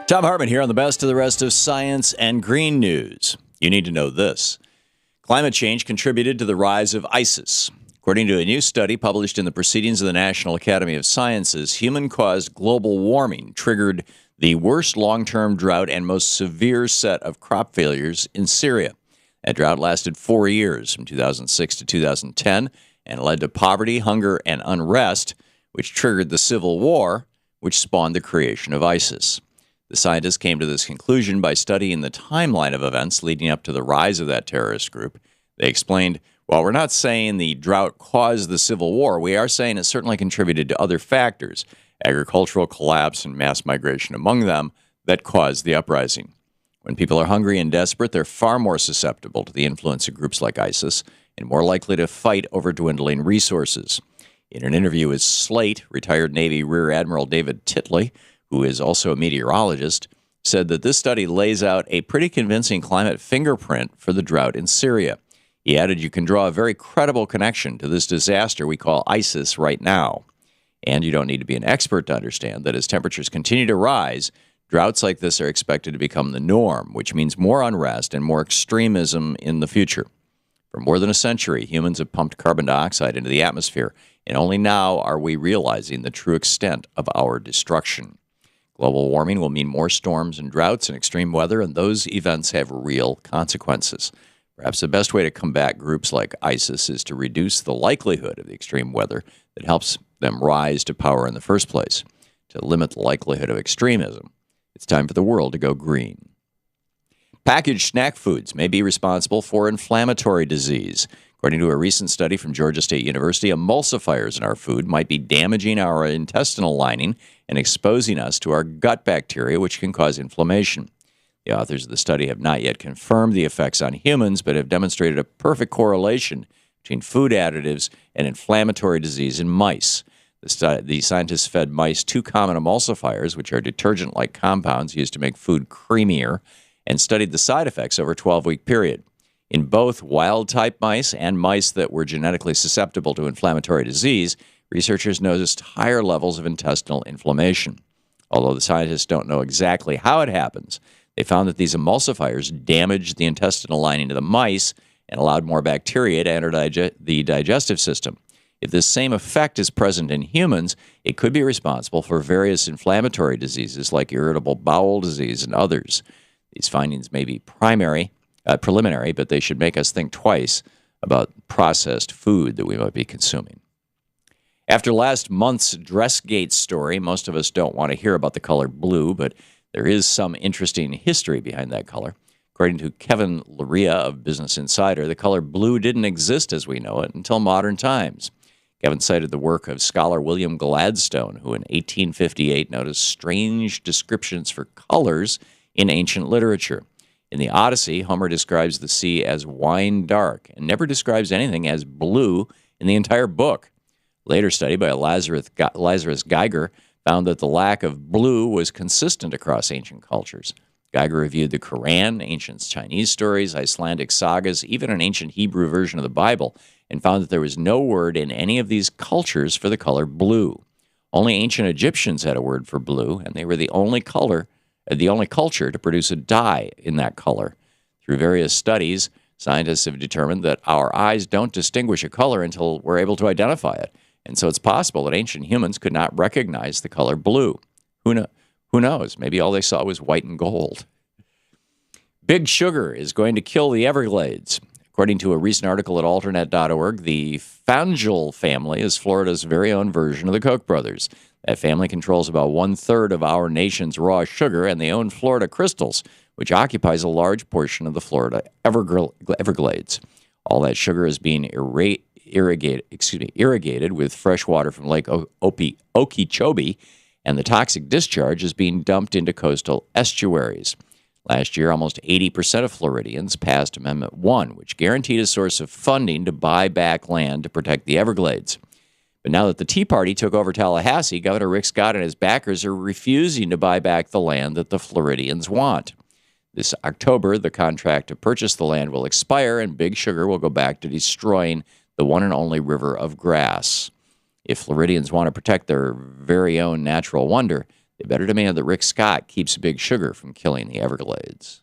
Thom Hartmann here on the best of the rest of science and green news. You need to know this. Climate change contributed to the rise of ISIS. According to a new study published in the Proceedings of the National Academy of Sciences, human-caused global warming triggered the worst long-term drought and most severe set of crop failures in Syria. That drought lasted 4 years, from 2006 to 2010, and led to poverty, hunger, and unrest, which triggered the civil war, which spawned the creation of ISIS. The scientists came to this conclusion by studying the timeline of events leading up to the rise of that terrorist group. They explained, while we're not saying the drought caused the civil war, we are saying it certainly contributed to other factors, agricultural collapse and mass migration among them, that caused the uprising. When people are hungry and desperate, they're far more susceptible to the influence of groups like ISIS and more likely to fight over dwindling resources. In an interview with Slate, retired Navy Rear Admiral David Titley, who is also a meteorologist, said that this study lays out a pretty convincing climate fingerprint for the drought in Syria. He added, you can draw a very credible connection to this disaster we call ISIS right now. And you don't need to be an expert to understand that as temperatures continue to rise, droughts like this are expected to become the norm, which means more unrest and more extremism in the future. For more than a century, humans have pumped carbon dioxide into the atmosphere, and only now are we realizing the true extent of our destruction. Global warming will mean more storms and droughts and extreme weather, and those events have real consequences. Perhaps the best way to combat groups like ISIS is to reduce the likelihood of the extreme weather that helps them rise to power in the first place. To limit the likelihood of extremism, it's time for the world to go green. Packaged snack foods may be responsible for inflammatory disease. According to a recent study from Georgia State University, emulsifiers in our food might be damaging our intestinal lining and exposing us to our gut bacteria, which can cause inflammation. The authors of the study have not yet confirmed the effects on humans, but have demonstrated a perfect correlation between food additives and inflammatory disease in mice. The scientists fed mice 2 common emulsifiers, which are detergent-like compounds used to make food creamier, and studied the side effects over a 12-week period. In both wild-type mice and mice that were genetically susceptible to inflammatory disease, researchers noticed higher levels of intestinal inflammation. Although the scientists don't know exactly how it happens, they found that these emulsifiers damaged the intestinal lining of the mice and allowed more bacteria to enter the digestive system. If this same effect is present in humans, it could be responsible for various inflammatory diseases like irritable bowel disease and others. These findings may be preliminary, but they should make us think twice about processed food that we might be consuming. After last month's Dressgate story, most of us don't want to hear about the color blue, but there is some interesting history behind that color. According to Kevin Luria of Business Insider, the color blue didn't exist as we know it until modern times. Kevin cited the work of scholar William Gladstone, who in 1858 noticed strange descriptions for colors in ancient literature. In the Odyssey, Homer describes the sea as wine dark and never describes anything as blue in the entire book. Later study by Lazarus Geiger found that the lack of blue was consistent across ancient cultures. Geiger reviewed the Quran, ancient Chinese stories, Icelandic sagas, even an ancient Hebrew version of the Bible, and found that there was no word in any of these cultures for the color blue. Only ancient Egyptians had a word for blue, and they were the only culture to produce a dye in that color. Through various studies, scientists have determined that our eyes don't distinguish a color until we're able to identify it. And so it's possible that ancient humans could not recognize the color blue. Who knows? Maybe all they saw was white and gold. Big sugar is going to kill the Everglades. According to a recent article at alternet.org, the Fangel family is Florida's very own version of the Koch brothers. That family controls about 1/3 of our nation's raw sugar, and they own Florida Crystals, which occupies a large portion of the Florida Everglades. All that sugar is being irrigated with fresh water from Lake Okeechobee, and the toxic discharge is being dumped into coastal estuaries. Last year, almost 80% of Floridians passed Amendment 1, which guaranteed a source of funding to buy back land to protect the Everglades. But now that the Tea Party took over Tallahassee, Governor Rick Scott and his backers are refusing to buy back the land that the Floridians want. This October, the contract to purchase the land will expire, and Big Sugar will go back to destroying the one and only river of grass. If Floridians want to protect their very own natural wonder, they better demand that Rick Scott keeps Big Sugar from killing the Everglades.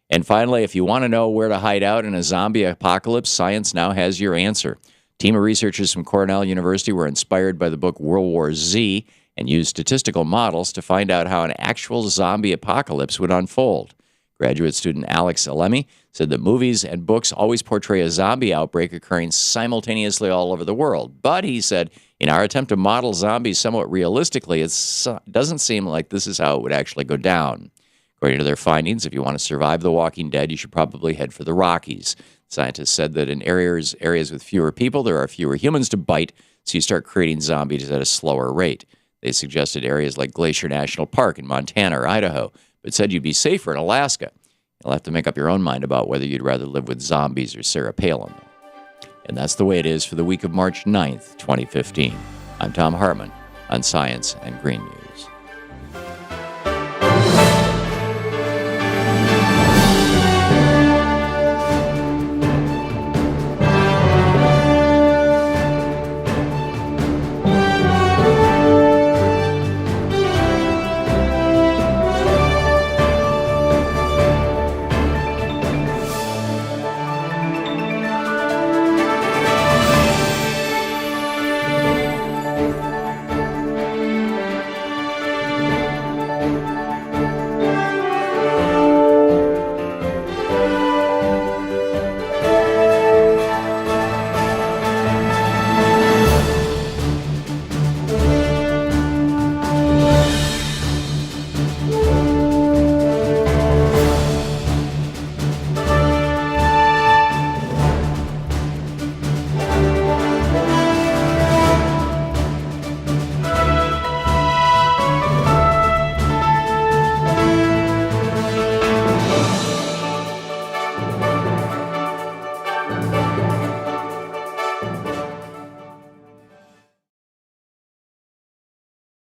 And finally, if you want to know where to hide out in a zombie apocalypse, science now has your answer. A team of researchers from Cornell University were inspired by the book World War Z and used statistical models to find out how an actual zombie apocalypse would unfold. Graduate student Alex Alemi said that movies and books always portray a zombie outbreak occurring simultaneously all over the world. But, he said, in our attempt to model zombies somewhat realistically, it doesn't seem like this is how it would actually go down. According to their findings, if you want to survive The Walking Dead, you should probably head for the Rockies. Scientists said that in areas with fewer people, there are fewer humans to bite, so you start creating zombies at a slower rate. They suggested areas like Glacier National Park in Montana or Idaho, but said you'd be safer in Alaska. You'll have to make up your own mind about whether you'd rather live with zombies or Sarah Palin. And that's the way it is for the week of March 9th, 2015. I'm Thom Hartmann on Science and Green News.